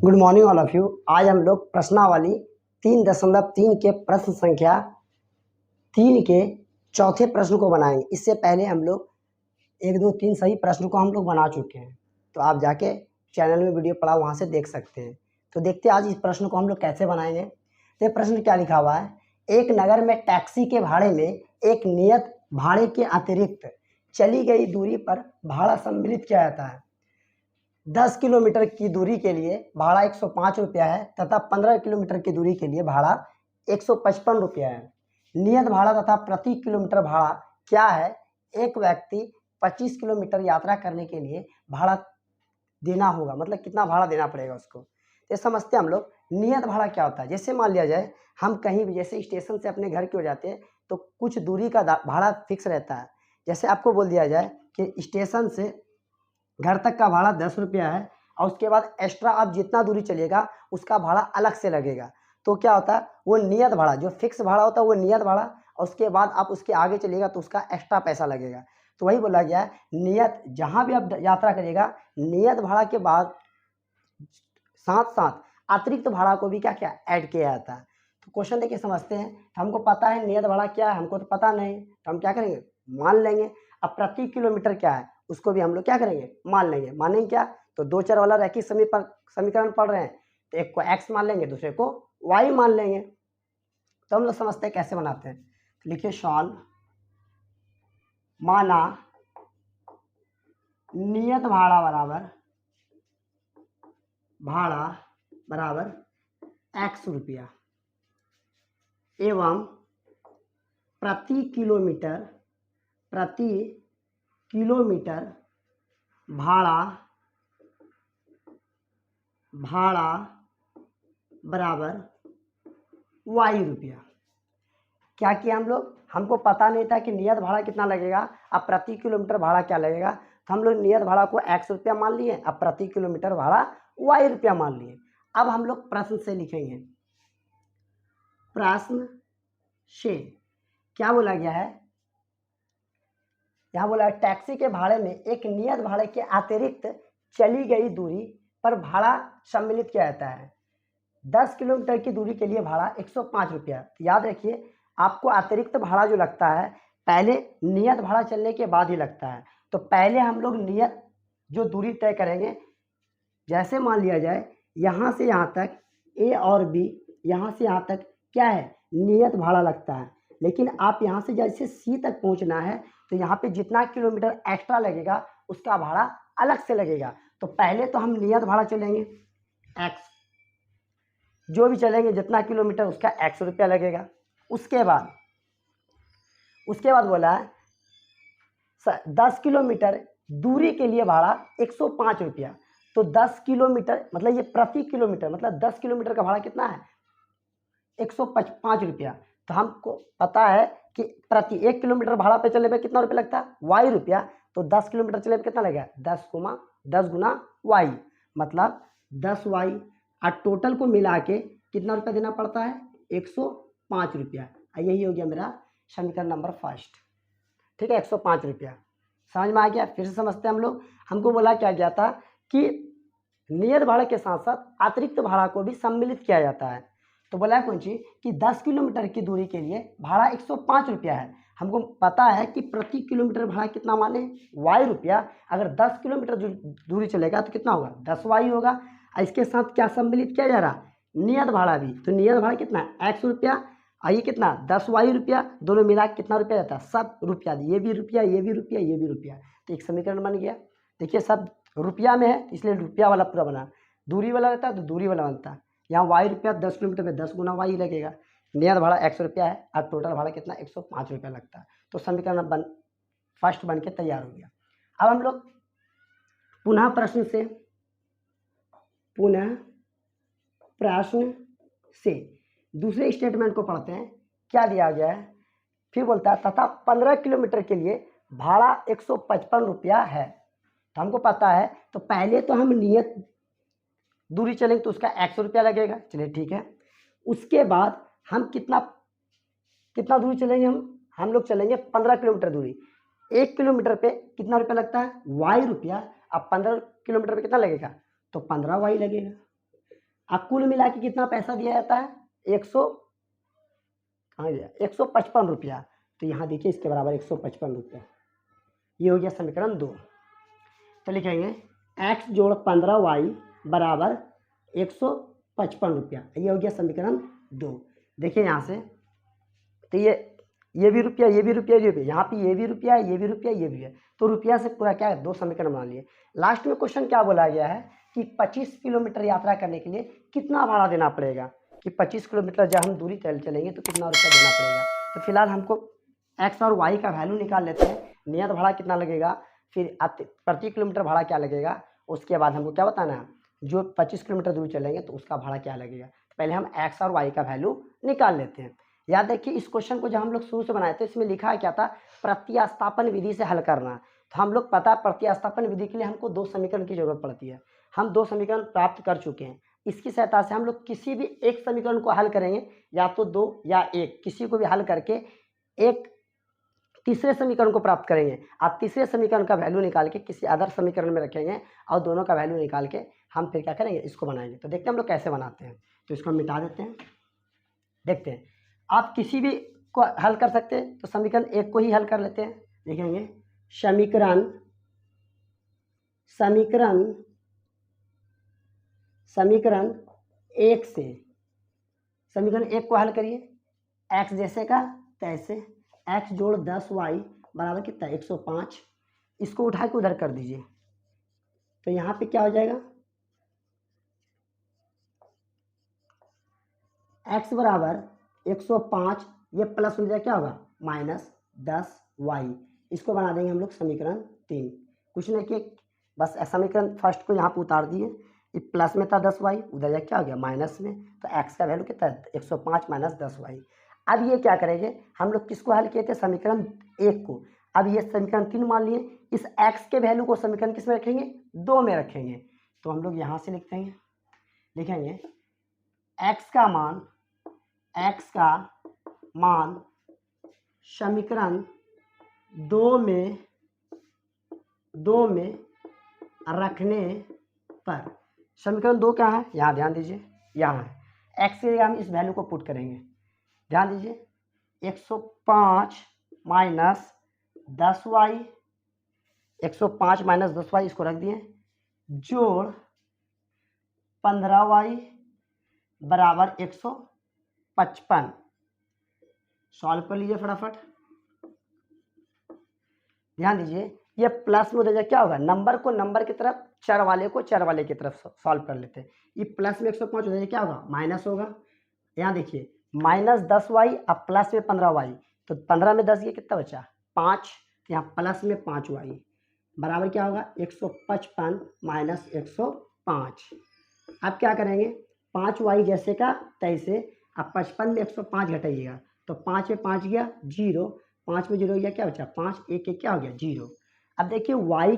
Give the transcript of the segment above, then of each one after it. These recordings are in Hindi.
Good morning all of you. आज हम लोग प्रश्नावली 3.3 के प्रश्न संख्या 3 के चौथे प्रश्न को बनाएंगे। इससे पहले हम लोग 1, 2, 3 सही प्रश्न को हम लोग बना चुके हैं, तो आप जाके चैनल में वीडियो पड़ा वहाँ से देख सकते हैं। तो देखते हैं आज इस प्रश्न को हम लोग कैसे बनाएंगे। तो ये प्रश्न क्या लिखा हुआ है, एक नगर में टैक्सी के भाड़े में एक नियत भाड़े के अतिरिक्त चली गई दूरी पर भाड़ा सम्मिलित किया जाता है। 10 किलोमीटर की दूरी के लिए भाड़ा 105 रुपया है तथा 15 किलोमीटर की दूरी के लिए भाड़ा 155 रुपया है। नियत भाड़ा तथा प्रति किलोमीटर भाड़ा क्या है? एक व्यक्ति 25 किलोमीटर यात्रा करने के लिए भाड़ा देना होगा, मतलब कितना भाड़ा देना पड़ेगा उसको। ये समझते हैं हम लोग। नियत भाड़ा क्या होता है? जैसे मान लिया जाए हम कहीं भी जैसे स्टेशन से अपने घर की ओर जाते हैं तो कुछ दूरी का भाड़ा फिक्स रहता है। जैसे आपको बोल दिया जाए कि स्टेशन से घर तक का भाड़ा 10 रुपया है और उसके बाद एक्स्ट्रा आप जितना दूरी चलिएगा उसका भाड़ा अलग से लगेगा। तो क्या होता है, वो नियत भाड़ा जो फिक्स भाड़ा होता है वो नियत भाड़ा, और उसके बाद आप उसके आगे चलिएगा तो उसका एक्स्ट्रा पैसा लगेगा। तो वही बोला गया है, नियत जहाँ भी आप यात्रा करिएगा नियत भाड़ा के बाद साथ साथ अतिरिक्त भाड़ा को भी क्या क्या ऐड किया जाता है। तो क्वेश्चन देखिए समझते हैं। तो हमको पता है नियत भाड़ा क्या है, हमको तो पता नहीं, तो हम क्या करेंगे, मान लेंगे। अब प्रति किलोमीटर क्या है उसको भी हम लोग क्या करेंगे, मान लेंगे। मानेंगे क्या, तो दो चर वाला रैखिक समीकरण पढ़ रहे हैं तो एक को x मान लेंगे, दूसरे को y मान लेंगे। तो हम लोग समझते हैं कैसे बनाते हैं। तो लिखिए सॉल्व। माना नियत भाड़ा बराबर x रुपया एवं प्रति किलोमीटर भाड़ा बराबर y रुपया। क्या किया हम लोग, हमको पता नहीं था कि नियत भाड़ा कितना लगेगा, अब प्रति किलोमीटर भाड़ा क्या लगेगा। तो हम लोग नियत भाड़ा को x रुपया मान लिए, अब प्रति किलोमीटर भाड़ा y रुपया मान लिए। अब हम लोग प्रश्न से लिखेंगे। प्रश्न से क्या बोला गया है, यहाँ बोला टैक्सी के भाड़े में एक नियत भाड़े के अतिरिक्त चली गई दूरी पर भाड़ा सम्मिलित किया जाता है। 10 किलोमीटर की दूरी के लिए भाड़ा 105 रुपया। याद रखिए आपको अतिरिक्त भाड़ा जो लगता है पहले नियत भाड़ा चलने के बाद ही लगता है। तो पहले हम लोग नियत जो दूरी तय करेंगे, जैसे मान लिया जाए यहाँ से यहाँ तक ए और बी, यहाँ से यहाँ तक क्या है, नियत भाड़ा लगता है। लेकिन आप यहाँ से जैसे सी तक पहुँचना है तो यहाँ पे जितना किलोमीटर एक्स्ट्रा लगेगा उसका भाड़ा अलग से लगेगा। तो पहले तो हम नियत भाड़ा चलेंगे x, जो भी चलेंगे जितना किलोमीटर उसका 100 रुपया लगेगा। उसके बाद बोला है 10 किलोमीटर दूरी के लिए भाड़ा 105 रुपया। तो 10 किलोमीटर मतलब ये प्रति किलोमीटर, मतलब 10 किलोमीटर का भाड़ा कितना है, 105 रुपया। तो हमको पता है कि प्रति 1 किलोमीटर भाड़ा पे चलने पे कितना रुपया लगता है, y रुपया। तो 10 किलोमीटर चलने पे कितना लगेगा, 10 गुना y, मतलब 10y। और टोटल को मिला के कितना रुपया देना पड़ता है, 105 रुपया। यही हो गया मेरा समीकरण नंबर फर्स्ट। ठीक है, 105 रुपया। समझ में आ गया। फिर से समझते हैं हम लोग। हमको बोला क्या गया था कि नियत भाड़ा के साथ साथ अतिरिक्त भाड़ा को भी सम्मिलित किया जाता है। तो बोला है कौन चीज कि 10 किलोमीटर की दूरी के लिए भाड़ा 105 रुपया है। हमको पता है कि प्रति किलोमीटर भाड़ा कितना माने, y रुपया। अगर 10 किलोमीटर दूरी चलेगा तो कितना होगा, 10y होगा। और इसके साथ क्या सम्मिलित किया जा रहा, नियत भाड़ा भी। तो नियत भाड़ा कितना है, x रुपया, और ये कितना 10y रुपया, दोनों मिला के कितना रुपया जाता है, सब रुपया। ये भी रुपया, ये भी रुपया, ये भी रुपया। तो एक समीकरण बन गया। देखिए सब रुपया में है इसलिए रुपया वाला पूरा बना, दूरी वाला रहता है तो दूरी वाला बनता है। यहाँ y रुपया 10 किलोमीटर पे 10 गुना y लगेगा। नियत भाड़ा 100 रुपया है और टोटल भाड़ा कितना 105 रुपया लगता है। तो समीकरण फर्स्ट बन के तैयार हो गया। अब हम लोग पुनः प्रश्न से दूसरे स्टेटमेंट को पढ़ते हैं। क्या दिया गया है, फिर बोलता है तथा 15 किलोमीटर के लिए भाड़ा 155 रुपया है। तो हमको पता है, तो पहले तो हम नियत दूरी चलेंगे तो उसका 100 रुपया लगेगा, चलिए ठीक है। उसके बाद हम कितना दूरी चलेंगे, हम लोग चलेंगे 15 किलोमीटर दूरी। 1 किलोमीटर पे कितना रुपया लगता है, y रुपया। अब 15 किलोमीटर पे कितना लगेगा, तो 15y लगेगा। अब कुल मिला के कितना पैसा दिया जाता है? 100 कहाँ गया? 155 रुपया। तो यहाँ देखिए इसके बराबर 155 रुपया। ये हो गया समीकरण 2। तो लिखेंगे x जोड़ 15y बराबर 155 रुपया। ये हो गया समीकरण 2। देखिए यहाँ से तो ये भी रुपया, ये भी रुपया, ये भी, यहाँ पे ये भी रुपया है, ये भी रुपया, ये भी है। तो रुपया से पूरा क्या है? 2 समीकरण बना लिए। लास्ट में क्वेश्चन क्या बोला गया है कि 25 किलोमीटर यात्रा करने के लिए कितना भाड़ा देना पड़ेगा, कि 25 किलोमीटर जब हम दूरी चलेंगे तो कितना रुपया देना पड़ेगा। तो फिलहाल हमको x और y का वैल्यू निकाल लेते हैं। नियत भाड़ा कितना लगेगा, फिर प्रति किलोमीटर भाड़ा क्या लगेगा, उसके बाद हमको क्या बताना है, जो 25 किलोमीटर दूर चलेंगे तो उसका भाड़ा क्या लगेगा। तो पहले हम x और y का वैल्यू निकाल लेते हैं। याद देखिए इस क्वेश्चन को जब हम लोग शुरू से बनाए थे इसमें लिखा क्या था, प्रतिस्थापन विधि से हल करना। तो हम लोग पता प्रतिस्थापन विधि के लिए हमको 2 समीकरण की जरूरत पड़ती है। हम 2 समीकरण प्राप्त कर चुके हैं। इसकी सहायता से हम लोग किसी भी एक समीकरण को हल करेंगे, या तो 2 या 1, किसी को भी हल करके एक तीसरे समीकरण को प्राप्त करेंगे। आप तीसरे समीकरण का वैल्यू निकाल के किसी अदर समीकरण में रखेंगे और दोनों का वैल्यू निकाल के हम फिर क्या करेंगे, इसको बनाएंगे। तो देखते हैं हम लोग कैसे बनाते हैं। तो इसको हम मिटा देते हैं। देखते हैं आप किसी भी को हल कर सकते हैं, तो समीकरण 1 को ही हल कर लेते हैं। देखेंगे समीकरण समीकरण समीकरण 1 से समीकरण 1 को हल करिए। x जैसे का तैसे, x जोड़ 10y बराबर कितना, 105। इसको उठा के उधर कर दीजिए। तो यहाँ पे क्या हो जाएगा, x बराबर 105, ये प्लस हो जाएगा क्या होगा, -10y। इसको बना देंगे हम लोग समीकरण 3। कुछ नहीं कि बस समीकरण फर्स्ट को यहाँ पे उतार दिए। ये प्लस में था 10y, उधर जाके क्या हो गया माइनस में। तो x का वैल्यू कितना है, 105 - 10y। अब ये क्या करेंगे, हम लोग किसको हल किए थे, समीकरण 1 को। अब ये समीकरण 3 मान लिए। इस x के वैल्यू को समीकरण किस में रखेंगे, 2 में रखेंगे। तो हम लोग यहाँ से लिखेंगे x का मान समीकरण 2 में रखने पर, समीकरण 2 क्या है, यहाँ ध्यान दीजिए, यहाँ है। x के लिए हम इस वैल्यू को पुट करेंगे। ध्यान दीजिए 105 - 10y, 105 - 10y इसको रख दिए, जोड़ 15y बराबर 155। सॉल्व कर लीजिए फटाफट। ध्यान दीजिए ये प्लस में उधर जाए क्या होगा, नंबर को नंबर की तरफ, चर वाले को चर वाले की तरफ सॉल्व कर लेते हैं। ये प्लस में 105 उधर क्या होगा, माइनस होगा। यहाँ देखिए -10y अब प्लस में 15y, तो 15 में 10 ये कितना बचा, 5। तो यहाँ प्लस में 5y बराबर क्या होगा, 155 - 105। अब क्या करेंगे, 5y जैसे का तैसे। अब 55 में 105 घटाइएगा, तो 5 में 5 गया 0, 5 में 0 गया क्या बचा, 5, 1 1 क्या हो गया 0। अब देखिए y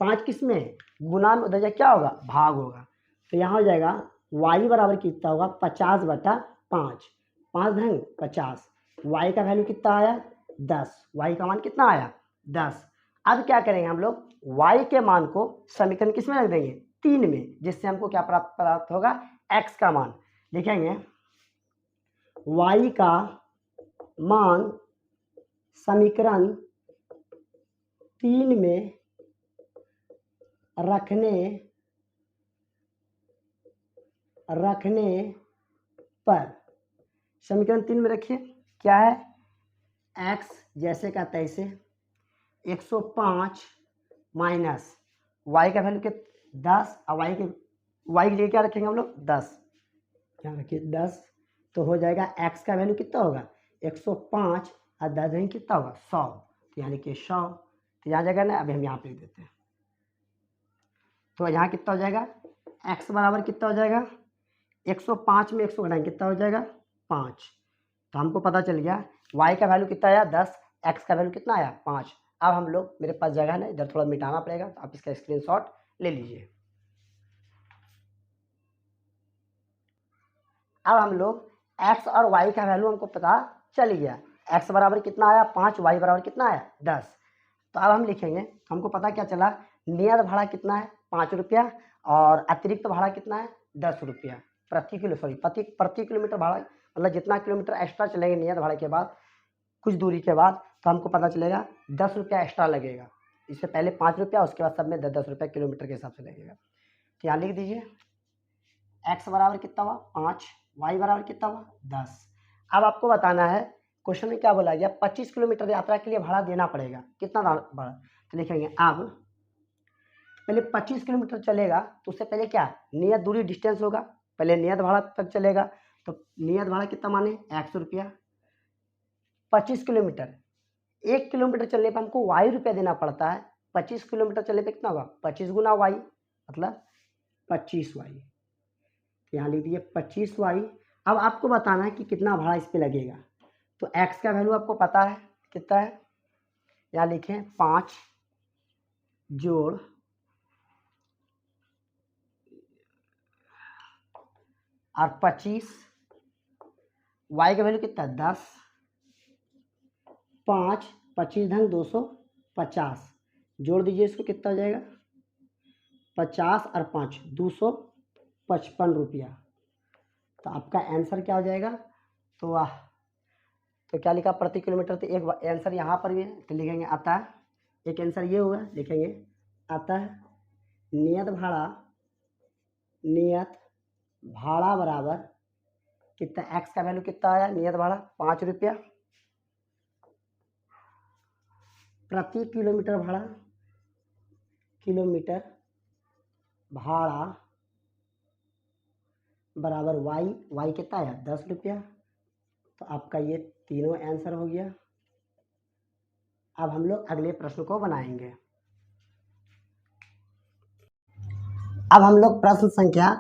5 किस में, गुना में, उधर क्या होगा, भाग होगा। तो यहाँ हो जाएगा y बराबर कितना होगा, 50/5, 5 ढंग 50। y का वैल्यू कितना आया, 10। y का मान कितना आया, 10। अब क्या करेंगे हम लोग, y के मान को समीकरण किस में रख देंगे, 3 में, जिससे हमको क्या प्राप्त होगा, x का मान। लिखेंगे y का मान समीकरण 3 में रखने पर, समीकरण 3 में रखिए क्या है, x जैसे का तैसे, 105 माइनस y का वैल्यू के 10, और y के लिए क्या रखेंगे हम लोग, 10। क्या रखिए 10। तो हो जाएगा x का वैल्यू कितना होगा, 105 और 10 कितना होगा, 100। तो यहाँ लिखिए 100। तो यहाँ जाएगा ना, अभी हम यहाँ पे लिख देते हैं। तो यहाँ कितना हो जाएगा, x बराबर कितना हो जाएगा, 105 में 100 घटाएंगे कितना हो जाएगा, 5। तो हमको पता चल गया y का वैल्यू कितना आया, 10, x का वैल्यू कितना आया, 5। अब हम लोग, मेरे पास जगह है, इधर थोड़ा मिटाना पड़ेगा, तो आप इसका स्क्रीनशॉट ले लीजिए। अब हम लोग x और y का वैल्यू हमको पता चल गया। x बराबर कितना आया, 5, y बराबर कितना आया, 10। तो अब हम लिखेंगे, हमको पता क्या चला, नियत भाड़ा कितना है, 5 रुपया, और अतिरिक्त भाड़ा कितना है, ₹10 प्रति किलो, सॉरी प्रति किलोमीटर भाड़ा, मतलब जितना किलोमीटर एक्स्ट्रा चलेंगे नियत भाड़े के बाद, कुछ दूरी के बाद, तो हमको पता चलेगा ₹10 एक्स्ट्रा लगेगा। इससे पहले ₹5, उसके बाद सब में ₹10 किलोमीटर के हिसाब से लगेगा। तो यहाँ लिख दीजिए x बराबर कितना हुआ 5, y बराबर कितना हुआ 10। अब आपको बताना है क्वेश्चन में क्या बोला गया, 25 किलोमीटर यात्रा के लिए भाड़ा देना पड़ेगा। कितना भाड़ा, तो लिखेंगे अब पहले 25 किलोमीटर चलेगा तो उससे पहले क्या नियत दूरी डिस्टेंस होगा, पहले नियत भाड़ा तक चलेगा, तो नियत भाड़ा कितना माने ₹100। 25 किलोमीटर, 1 किलोमीटर चलने पर हमको ₹y देना पड़ता है। 25 किलोमीटर चलने पर कितना होगा 25 गुना y, मतलब 25y। यहाँ लिख दिए 25y। अब आपको बताना है कि कितना भाड़ा इस पे लगेगा। तो x का वैल्यू आपको पता है कितना है, यहाँ लिखें 5 जोड़ और 25, y का वैल्यू कितना 10, 5 25 धन 250, जोड़ दीजिए इसको, कितना हो जाएगा 50 और 5 ₹255। तो आपका आंसर क्या हो जाएगा, तो क्या लिखा प्रति किलोमीटर, तो एक आंसर यहाँ पर भी है, तो लिखेंगे अतः, एक आंसर ये हुआ, लिखेंगे अतः नियत भाड़ा बराबर कितना, x का वैल्यू कितना आया, नियत भाड़ा ₹5 प्रति किलोमीटर भाड़ा बराबर y कितना आया ₹10। तो आपका ये तीनों आंसर हो गया। अब हम लोग अगले प्रश्न को बनाएंगे। अब हम लोग प्रश्न संख्या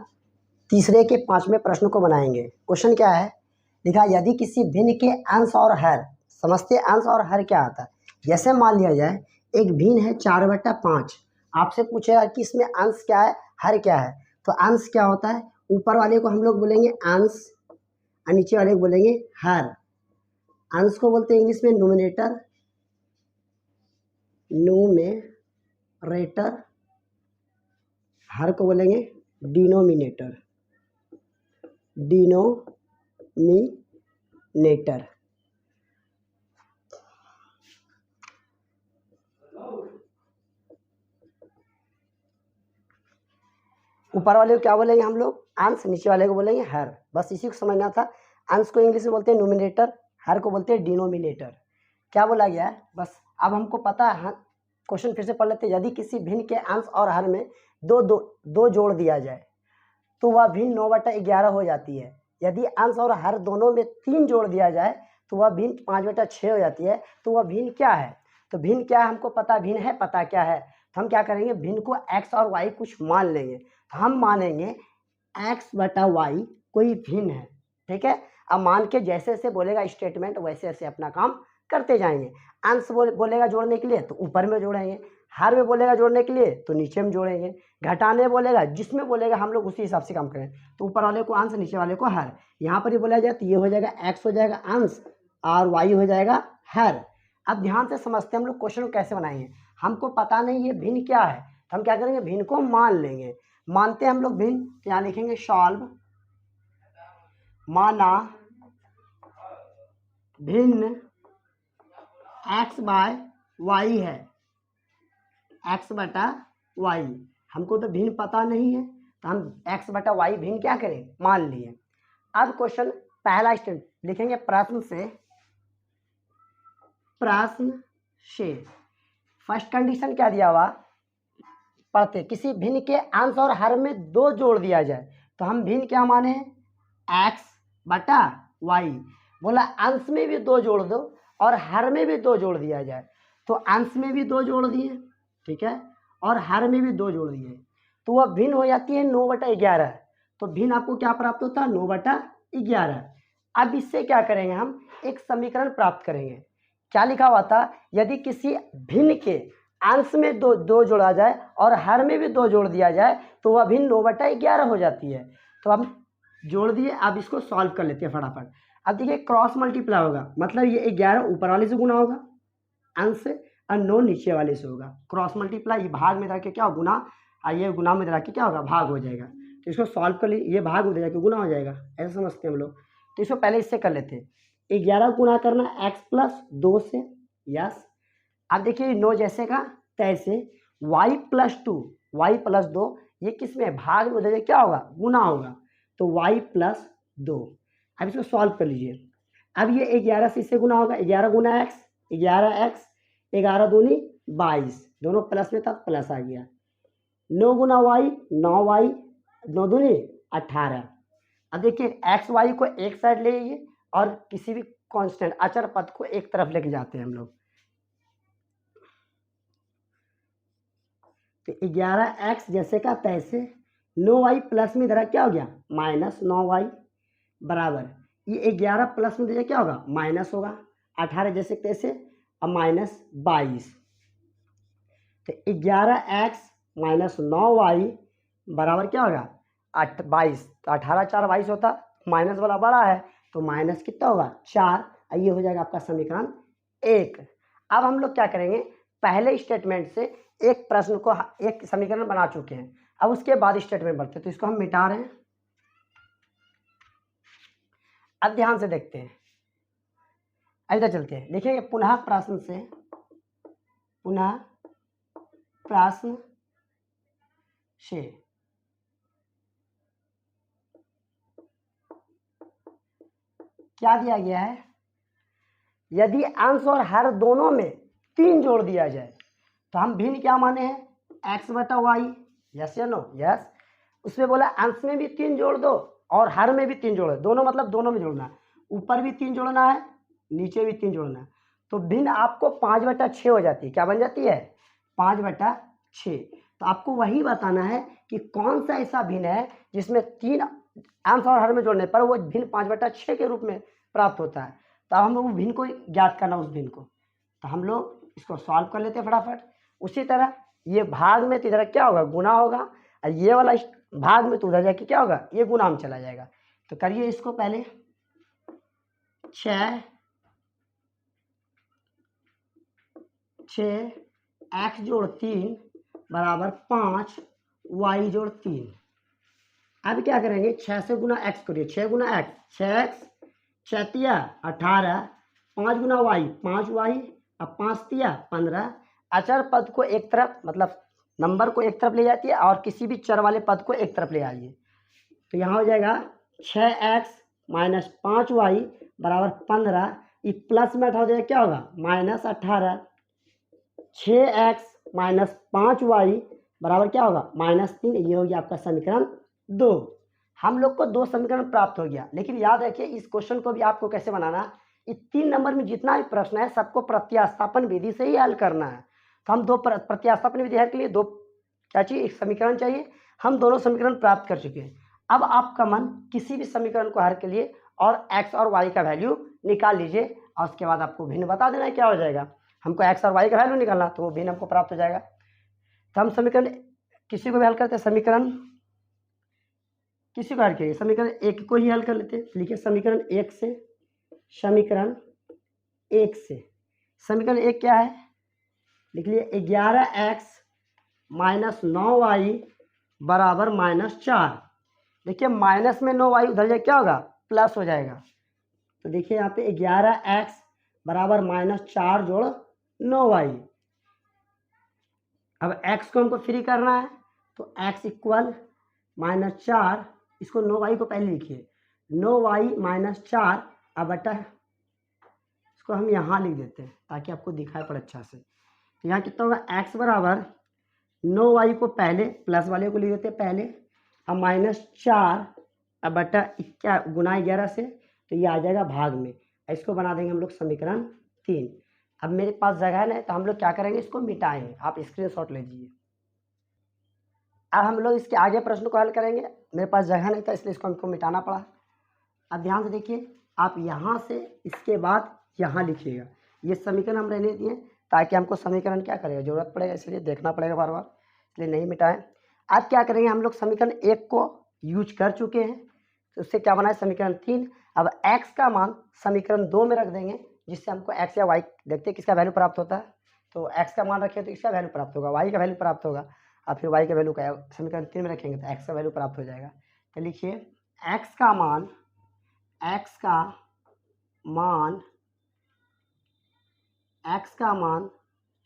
तीसरे के 5वें प्रश्न को बनाएंगे। क्वेश्चन क्या है, लिखा यदि किसी भिन्न के अंश और हर, समझते अंश और हर क्या आता है। जैसे मान लिया जाए एक भिन्न है 4/5, आपसे पूछेगा कि इसमें अंश क्या है हर क्या है। तो अंश क्या होता है, ऊपर वाले को हम लोग बोलेंगे अंश और नीचे वाले को बोलेंगे हर। अंश को बोलते हैं इंग्लिश में न्यूमरेटर, हर को बोलेंगे डिनोमिनेटर। ऊपर वाले को क्या बोलेंगे हम लोग अंश, नीचे वाले को बोलेंगे हर, बस इसी को समझना था। अंश को इंग्लिश में बोलते हैं न्यूमरेटर, हर को बोलते हैं डिनोमिनेटर। क्या बोला गया है बस अब हमको पता है। क्वेश्चन फिर से पढ़ लेते हैं। यदि किसी भिन्न के अंश और हर में दो जोड़ दिया जाए तो वह भिन्न 9/11 हो जाती है। यदि अंश और हर दोनों में 3 जोड़ दिया जाए तो वह भिन्न 5/6 हो जाती है। तो वह भिन्न क्या है, तो भिन्न क्या है हमको पता, भिन्न है पता क्या है, तो हम क्या करेंगे भिन्न को x और y कुछ मान लेंगे। तो हम मानेंगे x/y कोई भिन्न है, ठीक है। अब मान के जैसे जैसे बोलेगा स्टेटमेंट वैसे वैसे अपना काम करते जाएंगे। अंश बोलेगा जोड़ने के लिए तो ऊपर में जोड़ेंगे, हर में बोलेगा जोड़ने के लिए तो नीचे में जोड़ेंगे, घटाने बोलेगा जिसमें बोलेगा हम लोग उसी हिसाब से काम करें। तो ऊपर वाले को अंश, नीचे वाले को हर। यहाँ पर ही बोला जाए तो ये हो जाएगा x हो जाएगा अंश और y हो जाएगा हर। अब ध्यान से समझते हैं हम लोग क्वेश्चन को कैसे बनाएंगे। हमको पता नहीं ये भिन्न क्या है, तो हम क्या करेंगे भिन्न को मान लेंगे। मानते हैं हम लोग भिन्न, तो यहाँ लिखेंगे सॉल्व, माना भिन्न x/y है, x/y। हमको तो भिन्न पता नहीं है तो हम x/y भिन्न क्या करें मान लिए। अब क्वेश्चन पहला स्टेप लिखेंगे प्रश्न से फर्स्ट कंडीशन क्या दिया हुआ पढ़ते, किसी भिन्न के अंश और हर में 2 जोड़ दिया जाए तो हम भिन्न क्या माने x/y। बोला अंश में भी 2 जोड़ दो और हर में भी 2 जोड़ दिया जाए, तो अंश में भी 2 जोड़ दिए, ठीक है, और हर में भी 2 जोड़ दिए तो वह भिन्न हो जाती है 9/11। तो भिन्न आपको क्या प्राप्त होता है 9/11। अब इससे क्या करेंगे हम एक समीकरण प्राप्त करेंगे। क्या लिखा हुआ था, यदि किसी भिन्न के अंश में 2 जोड़ा जाए और हर में भी 2 जोड़ दिया जाए तो वह भिन्न 9/11 हो जाती है। तो हम जोड़ दिए, अब इसको सॉल्व कर लेते हैं फटाफट। अब देखिए क्रॉस मल्टीप्लाई होगा, मतलब ये 11 ऊपर वाले से गुना होगा अंश से और 9 नीचे वाले से होगा। क्रॉस मल्टीप्लाई भाग में रख के क्या गुना, और ये गुना में रख के क्या होगा भाग हो जाएगा। तो इसको सॉल्व कर लीजिए, ये भाग हो जाएगा, गुना हो जाएगा, ऐसा समझते हैं हम लोग। तो इसको पहले इससे कर लेते हैं। 11 गुना करना x प्लस 2 से, यस। अब देखिए 9 जैसे का तैसे, y प्लस 2, y प्लस 2 ये किस में भाग में हो जाएगा, क्या होगा, गुना होगा, तो y प्लस 2। अब इसको सॉल्व कर लीजिए। अब ये 11 से इससे गुना होगा, 11 गुना x, 11x, 11 दूनी 22, दोनों प्लस में था, प्लस आ गया। 9 गुना y, 9y, 9 दूनी 18। अब देखिए एक्स वाई को एक साइड ले जाइए और किसी भी कांस्टेंट अचर पद को एक तरफ लेके जाते हैं हम लोग। तो 11x जैसे का तैसे, 9y प्लस में इधर क्या हो गया, माइनस 9y, बराबर ये 11 प्लस में इधर क्या होगा, माइनस होगा, 18 जैसे तैसे, अब माइनस 22। तो 11x माइनस 9y बराबर क्या होगा, 22। तो 18 4 22 होता, माइनस वाला बड़ा है तो माइनस कितना होगा, 4। ये हो जाएगा आपका समीकरण 1। अब हम लोग क्या करेंगे, पहले स्टेटमेंट से एक प्रश्न को, एक समीकरण बना चुके हैं, अब उसके बाद स्टेटमेंट बढ़ते हैं, तो इसको हम मिटा रहे हैं। अब ध्यान से देखते हैं, इधर चलते हैं, देखेंगे पुनः प्रश्न से, पुनः प्रश्न से क्या दिया गया है, यदि अंश और हर दोनों में 3 जोड़ दिया जाए तो हम भिन्न क्या माने हैं, x बटा वाई, यस या नो, यस। उसमें बोला अंश में भी 3 जोड़ दो और हर में भी 3 जोड़ो, दोनों मतलब दोनों में जोड़ना है, ऊपर भी 3 जोड़ना है, नीचे भी 3 जोड़ना है, तो भिन्न आपको 5/6 हो जाती है, क्या बन जाती है, 5/6। तो आपको वही बताना है कि कौन सा ऐसा भिन्न है जिसमें 3 अंश और हर में जोड़ने पर वो भिन्न 5/6 के रूप में प्राप्त होता है। तो हम लोग भिन्न को ज्ञात करना, उस भिन्न को, तो हम लोग इसको सॉल्व कर लेते हैं फटाफट। उसी तरह ये भाग में तो इधर क्या होगा, गुना होगा, और ये वाला भाग में तो उधर जाके क्या होगा, ये गुना में चला जाएगा। तो करिए इसको पहले, 6 x जोड़ 3 बराबर 5 y जोड़ 3। अब क्या करेंगे, 6 से गुना x करिए, 6 गुना x, 6x, 6 तिया 18, 5 गुना y, 5y, अब 5 तिया 15। अचर पद को एक तरफ, मतलब नंबर को एक तरफ ले जाती है और किसी भी चर वाले पद को एक तरफ ले आइए। तो यहाँ हो जाएगा 6x माइनस 5y बराबर 15, ये प्लस में हो जाएगा, क्या होगा, माइनस 18। 6x माइनस 5y बराबर क्या होगा, -3। ये हो गया आपका समीकरण 2। हम लोग को 2 समीकरण प्राप्त हो गया, लेकिन याद रखिए इस क्वेश्चन को भी आपको कैसे बनाना, इस 3 नंबर में जितना भी प्रश्न है सबको प्रतिस्थापन विधि से ही हल करना है। तो हम 2 प्रतिस्थापन विधि हल के लिए 2 क्या चाहिए, एक समीकरण चाहिए, हम दोनों समीकरण प्राप्त कर चुके हैं। अब आपका मन किसी भी समीकरण को हल के लिए और x और y का वैल्यू निकाल लीजिए, और उसके बाद आपको भिन्न बता देना है, क्या हो जाएगा, हमको x और y का वैल्यू निकालना, तो वो भिन्न हमको प्राप्त हो जाएगा। तो हम समीकरण किसी को भी हल करते हैं, समीकरण किसी को हल करिए, समीकरण 1 को ही हल कर लेते हैं। लिखिए समीकरण 1 से, समीकरण 1 से, समीकरण 1 क्या है, लिख लिए 11x माइनस 9y बराबर -4। देखिए माइनस में 9y उधर जाए क्या होगा, प्लस हो जाएगा। तो देखिए यहाँ पे 11x बराबर -4 जोड़ 9y। अब x को हमको फ्री करना है, तो x इक्वल -4, इसको 9y को पहले लिखिए, 9y - 4, अब बटा इसको हम यहाँ लिख देते हैं ताकि आपको दिखाई पड़े अच्छा से। तो यहाँ कितना होगा, x बराबर 9y को पहले प्लस वाले को लिख देते हैं पहले, अब -4, अब बटा क्या गुना 11 से, तो ये आ जाएगा भाग में, इसको बना देंगे हम लोग समीकरण 3। अब मेरे पास जगह नहीं, तो हम लोग क्या करेंगे, इसको मिटाएंगे, आप स्क्रीनशॉट ले लीजिए। अब हम लोग इसके आगे प्रश्न को हल करेंगे, मेरे पास जगह नहीं था इसलिए इसको हमको मिटाना पड़ा। अब ध्यान से देखिए, आप यहाँ से इसके बाद यहाँ लिखिएगा, ये समीकरण हम रहने दिए ताकि हमको समीकरण क्या करेगा, जरूरत पड़ेगा, इसलिए देखना पड़ेगा बार बार, इसलिए नहीं मिटाएं। अब क्या करेंगे, हम लोग समीकरण 1 को यूज कर चुके हैं, तो उससे क्या बना है, समीकरण 3। अब x का मान समीकरण 2 में रख देंगे, जिससे हमको x या y देखते हैं किसका वैल्यू प्राप्त होता है। तो x का मान रखें तो इसका वैल्यू प्राप्त होगा, y का वैल्यू प्राप्त होगा। और फिर y का वैल्यू का समीकरण 3 में रखेंगे तो x का वैल्यू प्राप्त हो जाएगा। तो लिखिए x का मान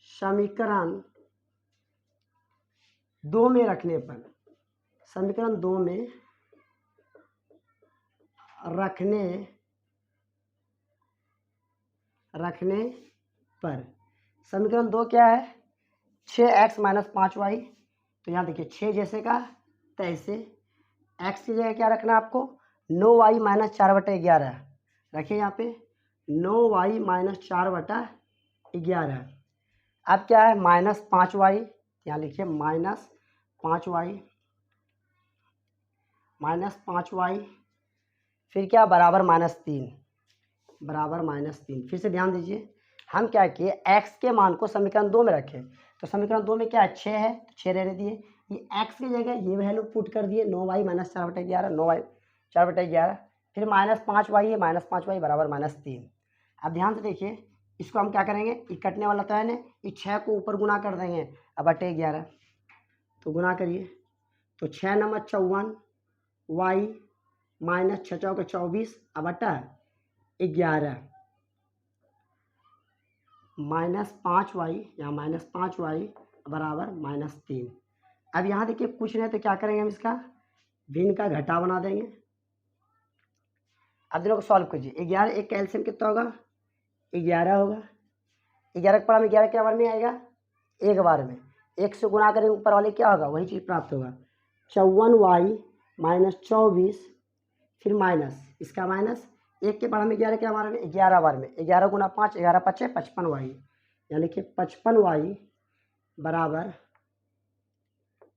समीकरण 2 में रखने पर समीकरण 2 में रखने पर समीकरण 2 क्या है 6x - 5y। तो यहाँ देखिए 6 जैसे का तैसे x की जगह क्या रखना है आपको 9y - 4/11 रखिए यहाँ पे 9y - 4/11। अब क्या है -5y यहाँ लिखिए -5y फिर क्या बराबर -3 फिर से ध्यान दीजिए हम क्या किए x के मान को समीकरण 2 में रखे तो समीकरण 2 में क्या है 6 है तो 6 रहने दिए ये x की जगह ये वैल्यू पुट कर दिए 9y - 4/11 9y 4/11 फिर -5y है -5y बराबर -3। अब ध्यान से देखिए इसको हम क्या करेंगे ये कटने वाला तो है ना ये 6 को ऊपर गुना कर देंगे अब बटे 11 तो गुना करिए तो 6 × 9 = 54 y - 6 × 4 = 24 अब बटा 11 -5y यहाँ -5y बराबर -3। अब यहाँ देखिए कुछ नहीं तो क्या करेंगे हम इसका भिन्न का घटा बना देंगे। अब दोनों को सॉल्व कीजिए 11 एक कैल्शियम कितना होगा 11 होगा 11 के पढ़ा में 11 क्या बार में आएगा एक बार में 1 से गुना करेंगे ऊपर वाले क्या होगा वही चीज़ प्राप्त होगा 54y - 24 फिर माइनस इसका माइनस 1 के बार में 11 क्या बार में 11 बार में 11 × 5 11 × 5 = 55y यानी लिखिए 55y बराबर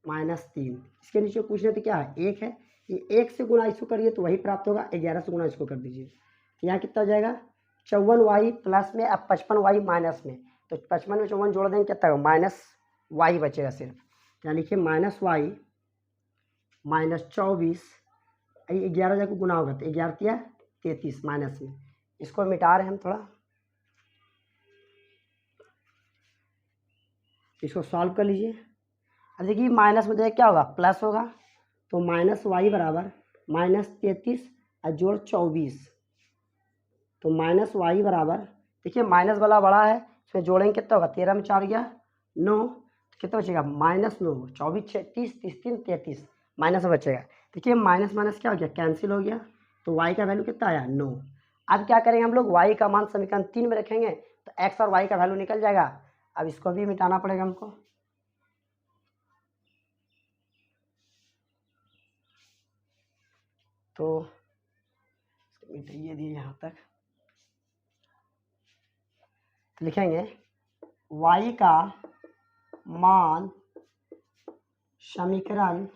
-3। इसके नीचे पूछ रहे थे क्या है 1 है ये 1 से गुना इसको करिए तो वही प्राप्त होगा 11 से गुना इसको कर दीजिए तो यहाँ कितना हो जाएगा 54y प्लस में अब 55y माइनस में तो 55 में 54 जोड़ देंगे कितना होगा -y बचेगा सिर्फ यहाँ लिखिए -y -24 11 जब गुना होगा तो 11 × 33 माइनस में इसको मिटा रहे हैं हम थोड़ा इसको सॉल्व कर लीजिए। अब देखिए माइनस में देखिए क्या होगा प्लस होगा तो -y बराबर -33 और जोड़ 24 तो -y बराबर देखिए माइनस वाला बड़ा है इसमें जोड़ेंगे कितना होगा 13 में 4 गया 9 कितना बचेगा -9 24 6 30 3 33 माइनस में बचेगा। देखिए माइनस माइनस क्या हो गया कैंसिल हो गया तो y का वैल्यू कितना आया 9। अब क्या करेंगे हम लोग y का मान समीकरण 3 में रखेंगे तो x और y का वैल्यू निकल जाएगा। अब इसको भी मिटाना पड़ेगा हमको तो मिटाइए दिए यहाँ तक तो लिखेंगे y का मान समीकरण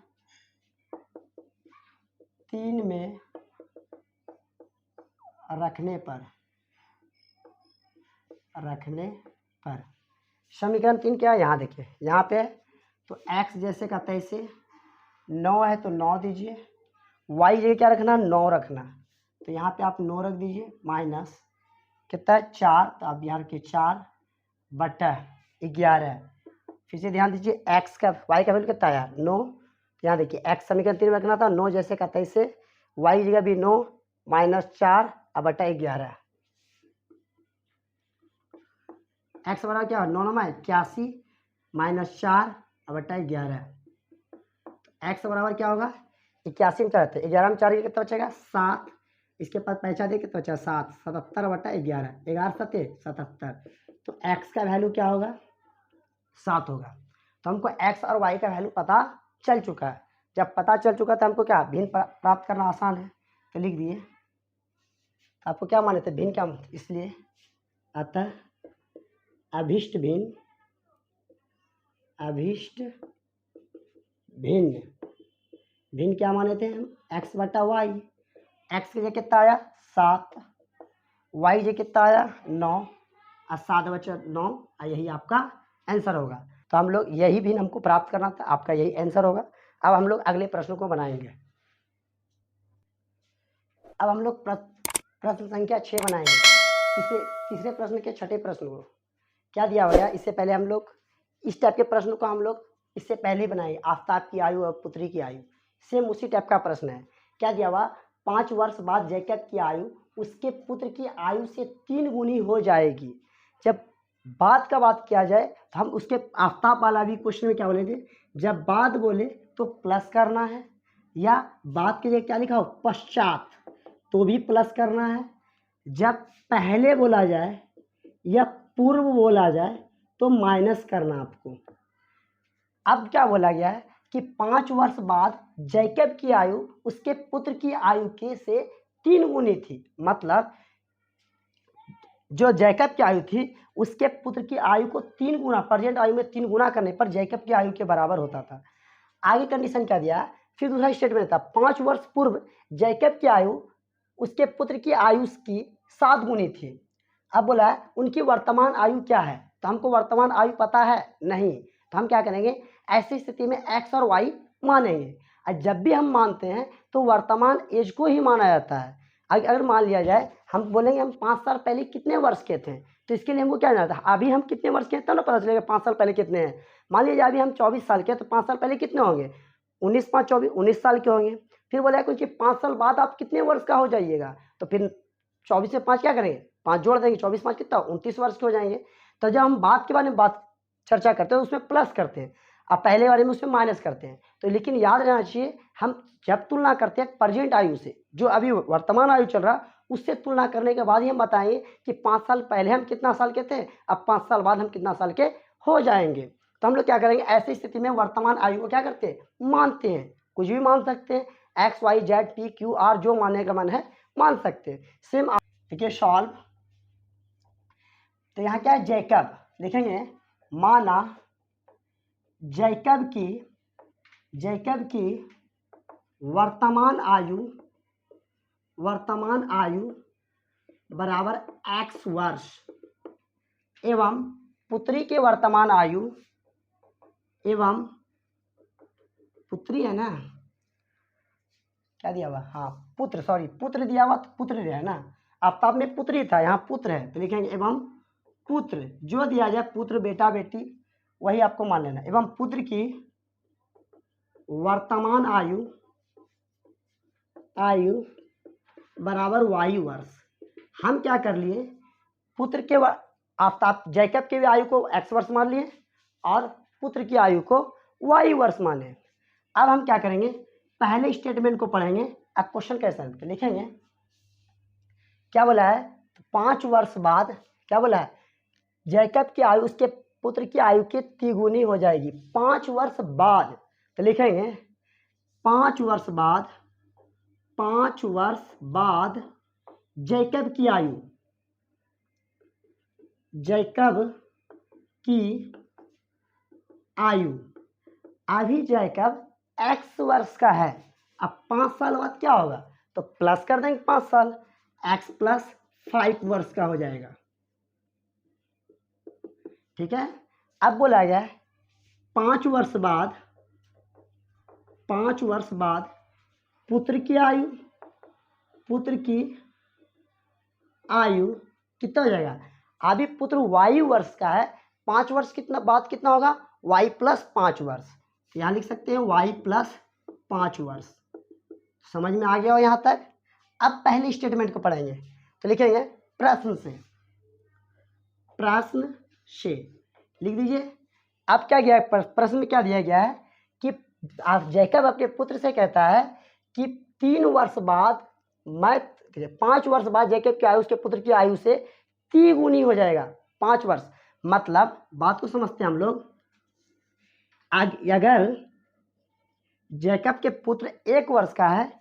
3 में रखने पर समीकरण 3 क्या है यहाँ देखिए यहाँ पे तो x जैसे का तैसे 9 है तो 9 दीजिए y जगह क्या रखना 9 रखना तो यहाँ पे आप 9 रख दीजिए माइनस कितना है 4 तो आप यहाँ रखिए 4/11 फिर से ध्यान दीजिए x का y का वैल्यू कितना आया 9 तो यहाँ देखिए x समीकरण 3 में रखना था 9 जैसे का तैसे y जगह भी 9 -4/11 x बराबर क्या 9 9 81 -4/11 x बराबर क्या होगा 81 में 4 11 में 4 कितना बचेगा 7 इसके पास पैसा दे कितना बचा 7 77/11 11 7 77 तो x का वैल्यू क्या होगा 7 होगा। तो हमको x और y का वैल्यू पता चल चुका है। जब पता चल चुका तो हमको क्या भिन्न प्राप्त करना आसान है तो लिख दिए आपको क्या माने थे भिन्न क्या इसलिए अतः अभिष्ट भिन्न क्या माने थे हम x/y x की जगह कितना आया 7 y जगह कितना आया 9 और 7 बचा 9 और यही आपका आंसर होगा। तो हम लोग यही भिन्न हमको प्राप्त करना था आपका यही आंसर होगा। अब हम लोग अगले प्रश्न को बनाएंगे। अब हम लोग प्रश्न संख्या 6 बनाएंगे। इसे तीसरे प्रश्न के छठे प्रश्न को क्या दिया हुआ है इससे पहले हम लोग इस टाइप के प्रश्न को हम लोग इससे पहले बनाई आफताब की आयु और पुत्री की आयु। सेम उसी टाइप का प्रश्न है। क्या दिया हुआ, 5 वर्ष बाद जैकब की आयु उसके पुत्र की आयु से 3 गुनी हो जाएगी। जब बाद का बात किया जाए तो हम उसके आफताब वाला भी क्वेश्चन में क्या बोले थे, जब बाद बोले तो प्लस करना है, या बाद के लिए क्या लिखा हो पश्चात तो भी प्लस करना है। जब पहले बोला जाए या पूर्व बोला जाए तो माइनस करना आपको। अब क्या बोला गया है कि 5 वर्ष बाद जैकब की आयु उसके पुत्र की आयु के से 3 गुनी थी। मतलब जो जैकब की आयु थी उसके पुत्र की आयु को 3 गुना, प्रेजेंट आयु में 3 गुना करने पर जैकब की आयु के बराबर होता था। आगे कंडीशन क्या दिया, फिर दूसरा स्टेटमेंट था 5 वर्ष पूर्व जैकब की आयु उसके पुत्र की आयु की 7 गुनी थी। अब बोला है उनकी वर्तमान आयु क्या है, तो हमको वर्तमान आयु पता है नहीं, तो हम क्या करेंगे, ऐसी स्थिति में एक्स और वाई मानेंगे। और जब भी हम मानते हैं तो वर्तमान एज को ही माना जाता है। अगर मान लिया जाए हम बोलेंगे हम 5 साल पहले कितने वर्ष के थे, तो इसके लिए हमको क्या जानना था, अभी हम कितने वर्ष के हैं तब ना पता चलेगा 5 साल पहले कितने हैं। मान लीजिए अभी हम 24 साल के हैं तो 5 साल पहले कितने होंगे, 19 5 24 19 साल के होंगे। फिर बोला क्योंकि 5 साल बाद आप कितने वर्ष का हो जाइएगा, तो फिर 24 से 5 क्या करेंगे, 5 जोड़ देंगे, 24 5 कितना 29 वर्ष के हो जाएंगे। तो जब हम बात के बारे में बात चर्चा करते हैं उसमें प्लस करते हैं, अब पहले बारे में उसमें माइनस करते हैं। तो लेकिन याद रहना चाहिए हम जब तुलना करते हैं प्रेजेंट आयु से, जो अभी वर्तमान आयु चल रहा उससे तुलना करने के बाद ही हम बताएंगे कि 5 साल पहले हम कितना साल के थे, अब 5 साल बाद हम कितना साल के हो जाएंगे। तो हम लोग क्या करेंगे, ऐसी स्थिति में वर्तमान आयु को क्या करते हैं, मानते हैं। कुछ भी मान सकते हैं, X Y Z P Q R, जो मानने का मन है मान सकते हैं। सेम देखिए सॉल्व। तो यहाँ क्या है, जैकब लिखेंगे, माना जैकब की वर्तमान आयु बराबर x वर्ष एवं पुत्री के वर्तमान आयु एवं पुत्री है ना, क्या दिया हुआ, हाँ पुत्र, सॉरी पुत्र दिया हुआ तो पुत्र है ना, आफ्ताब में पुत्री था, यहाँ पुत्र है तो लिखेंगे एवं पुत्र, जो दिया जाए पुत्र बेटा बेटी वही आपको मान लेना, एवं पुत्र की वर्तमान आयु बराबर वायु वर्ष। हम क्या कर लिए, पुत्र के आफ्ताब जैकब के भी आयु को x वर्ष मान लिए और पुत्र की आयु को y वर्ष माने। अब हम क्या करेंगे, पहले स्टेटमेंट को पढ़ेंगे, अब क्वेश्चन कैसे तो लिखेंगे, क्या बोला है, 5 वर्ष बाद क्या बोला है, जैकब की आयु उसके पुत्र की आयु के तिगुनी हो जाएगी 5 वर्ष बाद। तो लिखेंगे 5 वर्ष बाद जैकब की आयु, अभी जैकब x वर्ष का है, अब 5 साल बाद क्या होगा, तो प्लस कर देंगे 5 साल, x प्लस 5 वर्ष का हो जाएगा। ठीक है, अब बोला गया 5 वर्ष बाद पुत्र की आयु कितना हो जाएगा, अभी पुत्र y वर्ष का है, 5 वर्ष कितना बाद कितना होगा, y प्लस 5 वर्ष, यहाँ लिख सकते हैं y प्लस 5 वर्ष। समझ में आ गया हो यहाँ तक। अब पहले स्टेटमेंट को पढ़ेंगे, तो लिखेंगे प्रश्न से लिख दीजिए। अब क्या गया प्रश्न में, क्या दिया गया है कि जैकब अपने पुत्र से कहता है कि 3 वर्ष बाद 5 वर्ष बाद जैकब की आयु उसके पुत्र की आयु से 3 गुनी हो जाएगा 5 वर्ष। मतलब बात को समझते हैं हम लोग, अगर जैकब के पुत्र 1 वर्ष का है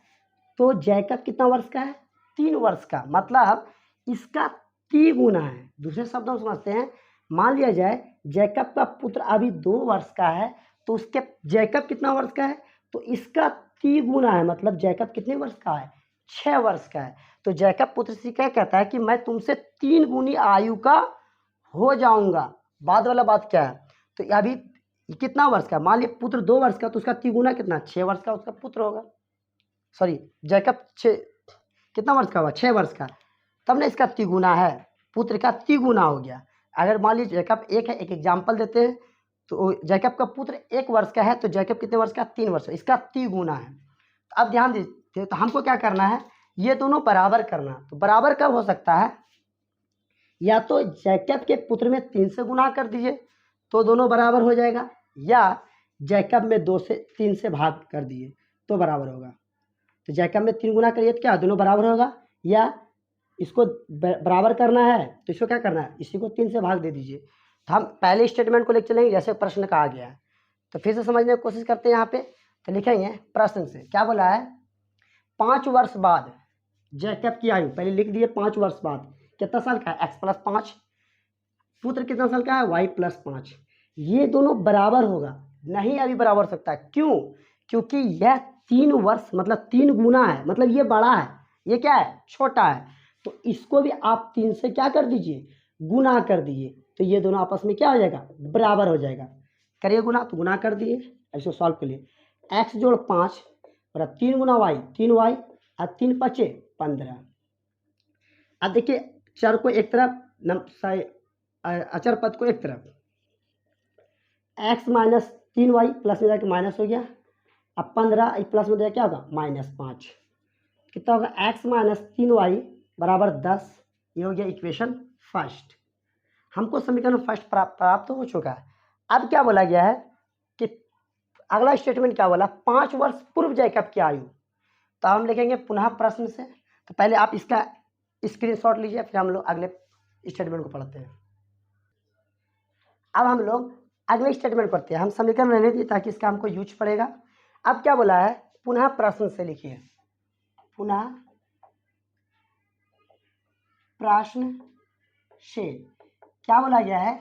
तो जैकब कितना वर्ष का है, 3 वर्ष का, मतलब इसका 3 गुना है। दूसरे शब्दों में समझते हैं, मान लिया जाए जैकब का पुत्र अभी 2 वर्ष का है तो उसके जैकब कितना वर्ष का है, तो इसका 3 गुना है, मतलब जैकब कितने वर्ष का है, 6 वर्ष का है। तो जैकब पुत्र से क्या कहता है कि मैं तुमसे 3 गुनी आयु का हो जाऊंगा। बाद वाला बात क्या है, तो अभी कितना वर्ष का, मान लिया पुत्र 2 वर्ष का तो उसका 3 गुना कितना, 6 वर्ष का उसका पुत्र होगा, सॉरी जैकब 6 कितना वर्ष का हुआ, 6 वर्ष का, तब ना इसका 3 गुना है, पुत्र का 3 गुना हो गया। अगर मान लीजिए जैकब 1 है, एक एग्जाम्पल देते हैं, तो जैकब का पुत्र 1 वर्ष का है, तो जैकब कितने वर्ष का? 3 वर्ष, इसका 3 गुना है। तो अब ध्यान दीजिए, तो हमको क्या करना है, ये दोनों बराबर करना। तो बराबर कब हो सकता है, या तो जैकब के पुत्र में 3 से गुना कर दीजिए तो दोनों बराबर हो जाएगा, या जैकब में 2 से 3 से भाग कर दिए तो बराबर होगा। तो जैकब में 3 गुना करिए तो क्या दोनों बराबर होगा, या इसको बराबर करना है तो इसको क्या करना है, इसी को 3 से भाग दे दीजिए। तो हम पहले स्टेटमेंट को लेकर चलेंगे जैसे प्रश्न कहा गया है। तो फिर से समझने की कोशिश करते हैं। यहाँ पे तो लिखेंगे प्रश्न से क्या बोला है, 5 वर्ष बाद जैकब की आयु, पहले लिख दिए 5 वर्ष बाद कितना साल का है, x + 5, पुत्र कितना साल का है, y + 5। ये दोनों बराबर होगा, नहीं अभी बराबर हो सकता है। क्यों? क्योंकि यह 3 वर्ष मतलब 3 गुना है, मतलब ये बड़ा है, ये क्या है, छोटा है। तो इसको भी आप 3 से क्या कर दीजिए, गुना कर दीजिए, तो ये दोनों आपस में क्या हो जाएगा, बराबर हो जाएगा। करिए गुना, तो गुना कर दिए। अब इसको सॉल्व करिए, x + 5 और 3 गुना y, 3y और 3 × 5 = 15। अब देखिए चर को एक तरफ, अचर पद को एक तरफ, x - 3y प्लस में जाके माइनस हो गया। अब 15 प्लस में क्या होगा, -5, कितना होगा, x - 3y = 10। ये हो गया इक्वेशन फर्स्ट। हमको समीकरण फर्स्ट प्राप्त हो चुका है। अब क्या बोला गया है कि अगला स्टेटमेंट क्या बोला, 5 वर्ष पूर्व जैकब की आयु। तो हम लिखेंगे पुनः प्रश्न से। तो पहले आप इसका स्क्रीनशॉट लीजिए, फिर हम लोग अगले स्टेटमेंट को पढ़ते हैं। अब हम लोग अगले स्टेटमेंट पढ़ते हैं। हम समीकरण रहने दिए ताकि इसका हमको यूज पड़ेगा। अब क्या बोला है, पुनः प्रश्न से लिखिए, पुनः प्रश्न से क्या बोला गया है,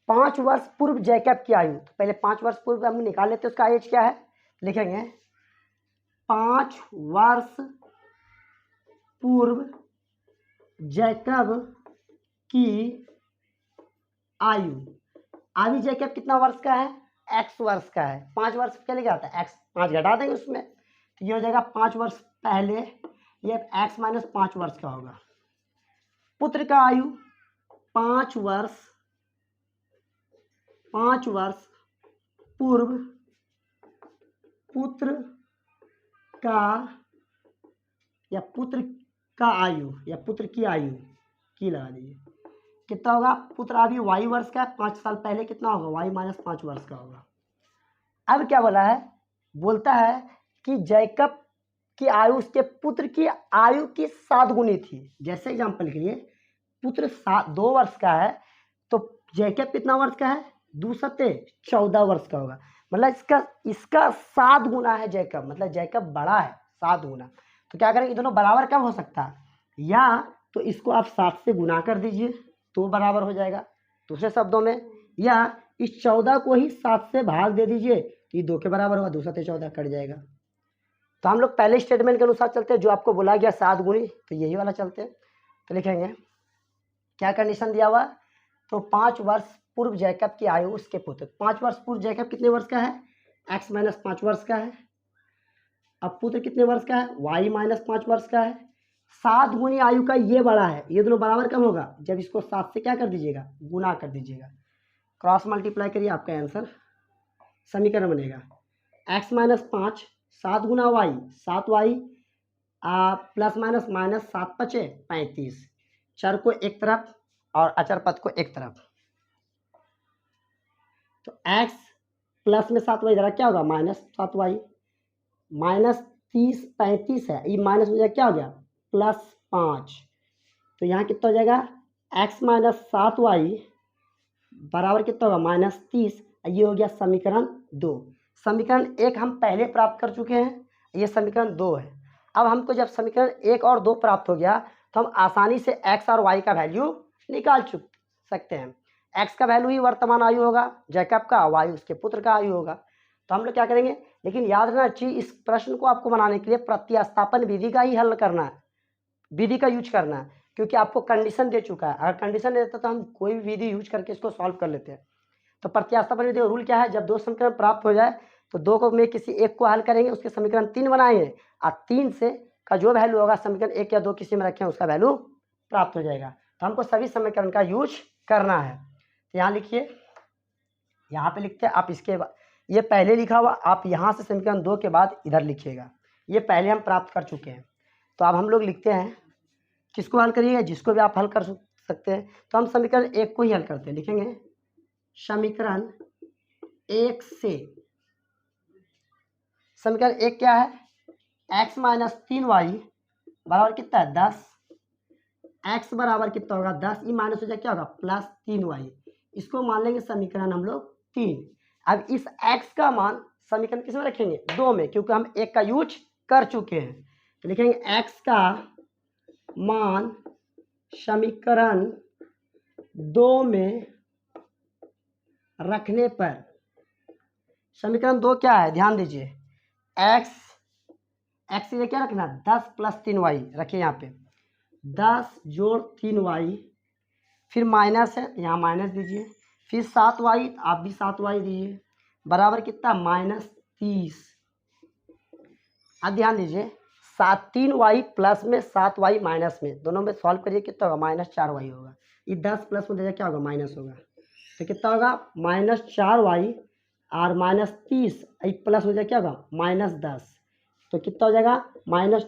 5 वर्ष पूर्व जैकब की आयु। तो पहले 5 वर्ष पूर्व हम निकाल लेते हैं, उसका एज क्या है, लिखेंगे 5 वर्ष पूर्व जैकब की आयु। अभी जैकब कितना वर्ष का है, x वर्ष का है। 5 वर्ष क्या लिखा आता है, x, 5 घटा देंगे उसमें, तो ये हो जाएगा 5 वर्ष पहले, ये x - 5 वर्ष का होगा। पुत्र का आयु 5 वर्ष पूर्व पुत्र का, या पुत्र का आयु, या पुत्र की आयु की लगा दीजिए, कितना होगा, पुत्र अभी y वर्ष का है, 5 साल पहले कितना होगा, y - 5 वर्ष का होगा। अब क्या बोला है, बोलता है कि जैकब की आयु उसके पुत्र की आयु की 7 गुनी थी। जैसे एग्जांपल के लिए पुत्र 2 वर्ष का है, तो जैकब कितना वर्ष का है, 2 × 7 = 14 वर्ष का होगा। मतलब इसका 7 गुना है जैकब, मतलब जैकब बड़ा है 7 गुना। तो क्या करेंगे, दोनों बराबर कब हो सकता है, या तो इसको आप 7 से गुना कर दीजिए तो बराबर हो जाएगा दूसरे शब्दों में, या इस 14 को ही 7 से भाग दे दीजिए तो ये 2 के बराबर होगा, 2 × 7 = 14 कट जाएगा। तो हम लोग पहले स्टेटमेंट के अनुसार चलते हैं, जो आपको बोला गया 7 गुनी, तो यही वाला चलते हैं। तो लिखेंगे क्या कंडीशन दिया हुआ, तो 5 वर्ष पूर्व जैकब की आयु उसके पुत्र। 5 वर्ष पूर्व जैकब कितने वर्ष का है, x - 5 वर्ष का है। अब पुत्र कितने वर्ष का है, y - 5 वर्ष का है। 7 गुनी आयु का ये बड़ा है, ये दोनों बराबर कब होगा, जब इसको 7 से क्या कर दीजिएगा, गुना कर दीजिएगा, क्रॉस मल्टीप्लाई करिए, आपका आंसर समीकरण बनेगा x - 5 7 गुना y 7y प्लस माइनस 7 × 5 = 35। चर को एक तरफ और अचर पद को एक तरफ, तो x प्लस में 7y जरा क्या होगा, -7y, -30 35 है, ये माइनस हो जाएगा, क्या हो गया, +5। तो यहाँ कितना हो जाएगा, x - 7y बराबर कितना होगा, -30। ये हो गया समीकरण 2। समीकरण 1 हम पहले प्राप्त कर चुके हैं, ये समीकरण 2 है। अब हमको जब समीकरण 1 और 2 प्राप्त हो गया तो हम आसानी से x और y का वैल्यू निकाल सकते हैं। x का वैल्यू ही वर्तमान आयु होगा जैकब का, y उसके पुत्र का आयु होगा। तो हम लोग क्या करेंगे, लेकिन याद रखना चाहिए इस प्रश्न को आपको बनाने के लिए प्रतिस्थापन विधि का ही हल करना है, विधि का यूज करना है, क्योंकि आपको कंडीशन दे चुका है। अगर कंडीशन दे देता तो हम कोई भी विधि यूज करके इसको सॉल्व कर लेते हैं। तो प्रतिस्थापन विधि का रूल क्या है, जब 2 समीकरण प्राप्त हो जाए तो 2 को में किसी एक को हल करेंगे, उसके समीकरण 3 बनाएंगे और 3 से का जो वैल्यू होगा समीकरण 1 या 2 किसी में रखें उसका वैल्यू प्राप्त हो जाएगा। तो हमको सभी समीकरण का यूज करना है। तो यहाँ लिखिए यहाँ पे लिखते हैं, आप इसके बाद ये पहले लिखा हुआ आप यहाँ से समीकरण 2 के बाद इधर लिखिएगा, ये पहले हम प्राप्त कर चुके हैं। तो अब हम लोग लिखते हैं, किसको हल करिएगा, जिसको भी आप हल कर सकते हैं। तो हम समीकरण 1 को ही हल करते हैं, लिखेंगे समीकरण 1 से, समीकरण 1 क्या है, x माइनस 3y बराबर कितना है 10, x बराबर कितना होगा 10, ये माइनस हो जाए क्या होगा प्लस 3y, इसको मान लेंगे समीकरण हम लोग 3। अब इस x का मान समीकरण किस में रखेंगे 2 में, क्योंकि हम 1 का यूज कर चुके हैं। तो लिखेंगे x का मान समीकरण 2 में रखने पर, समीकरण 2 क्या है ध्यान दीजिए, x ये क्या रखना 10 प्लस 3y रखिए यहाँ पे, 10 जोड़ 3y, फिर माइनस है यहाँ माइनस दीजिए, फिर 7y आप भी 7y दीजिए, बराबर कितना माइनस 30। अब ध्यान दीजिए 3y प्लस में 7y माइनस में, दोनों में सॉल्व करिए कितना होगा माइनस 4y होगा, ये 10 प्लस में क्या होगा माइनस होगा, तो कितना होगा माइनस 4y और माइनस 30 प्लस हो जाए क्या होगा माइनस 10, तो कितना हो जाएगा माइनस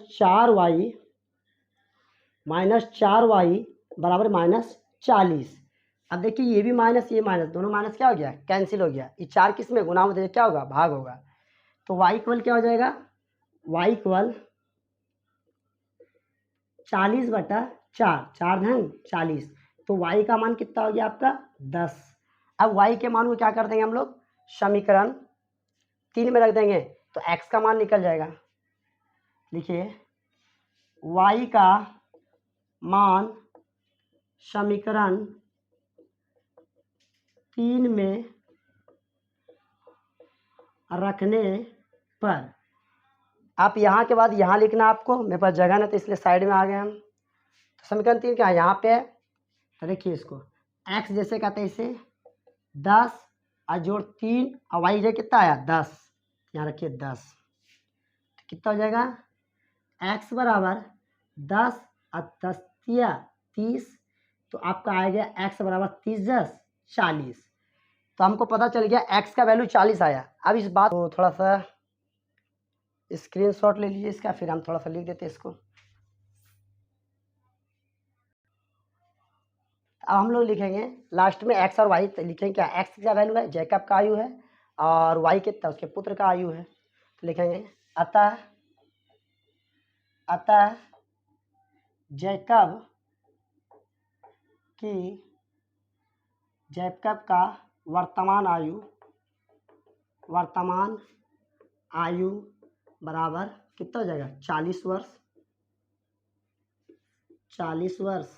4y बराबर माइनस 40। अब देखिए ये भी माइनस ये माइनस, दोनों माइनस क्या हो गया कैंसिल हो गया, ये 4 किस में गुना हो क्या होगा भाग होगा, तो y इक्वल क्या हो जाएगा, y इक्वल 40/4, 4 धन 40, तो y का मान कितना हो गया आपका 10। अब y के मान को क्या कर देंगे हम लोग समीकरण 3 में रख देंगे, तो x का मान निकल जाएगा, लिखिए y का मान समीकरण 3 में रखने पर, आप यहाँ के बाद यहाँ लिखना आपको, मेरे पास जगह नहीं तो इसलिए साइड में आ गए हम। तो समीकरण 3 क्या है यहाँ पे है, तो देखिए इसको x जैसे कहते हैं इसे 10 और जोड़ 3 और y जो कितना आया 10, यहाँ रखिए 10, तो कितना हो जाएगा x बराबर 10 और 10 या 30, तो आपका आ गया x बराबर 30 + 40, तो हमको पता चल गया x का वैल्यू 40 आया। अब इस बात को थोड़ा सा स्क्रीनशॉट ले लीजिए इसका, फिर हम थोड़ा सा लिख देते हैं इसको। अब हम लोग लिखेंगे लास्ट में x और y लिखेंगे, क्या x का वैल्यू है जैकब का आयु है और y कितना उसके पुत्र का आयु है, तो लिखेंगे अतः जैकब का वर्तमान आयु बराबर कितना हो जाएगा 40 वर्ष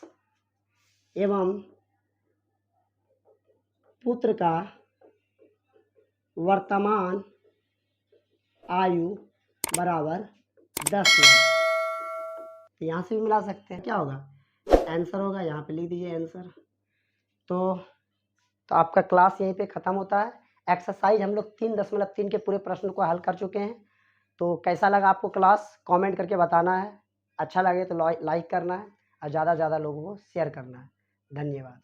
एवं पुत्र का वर्तमान आयु बराबर 10 वर्ष। यहाँ से भी मिला सकते हैं, क्या होगा आंसर होगा, यहाँ पे लिख दीजिए आंसर। तो आपका क्लास यहीं पे ख़त्म होता है। एक्सरसाइज हम लोग 3.3 के पूरे प्रश्न को हल कर चुके हैं। तो कैसा लगा आपको क्लास कमेंट करके बताना है, अच्छा लगे तो लाइक करना है और ज़्यादा से ज़्यादा लोगों को शेयर करना है। धन्यवाद।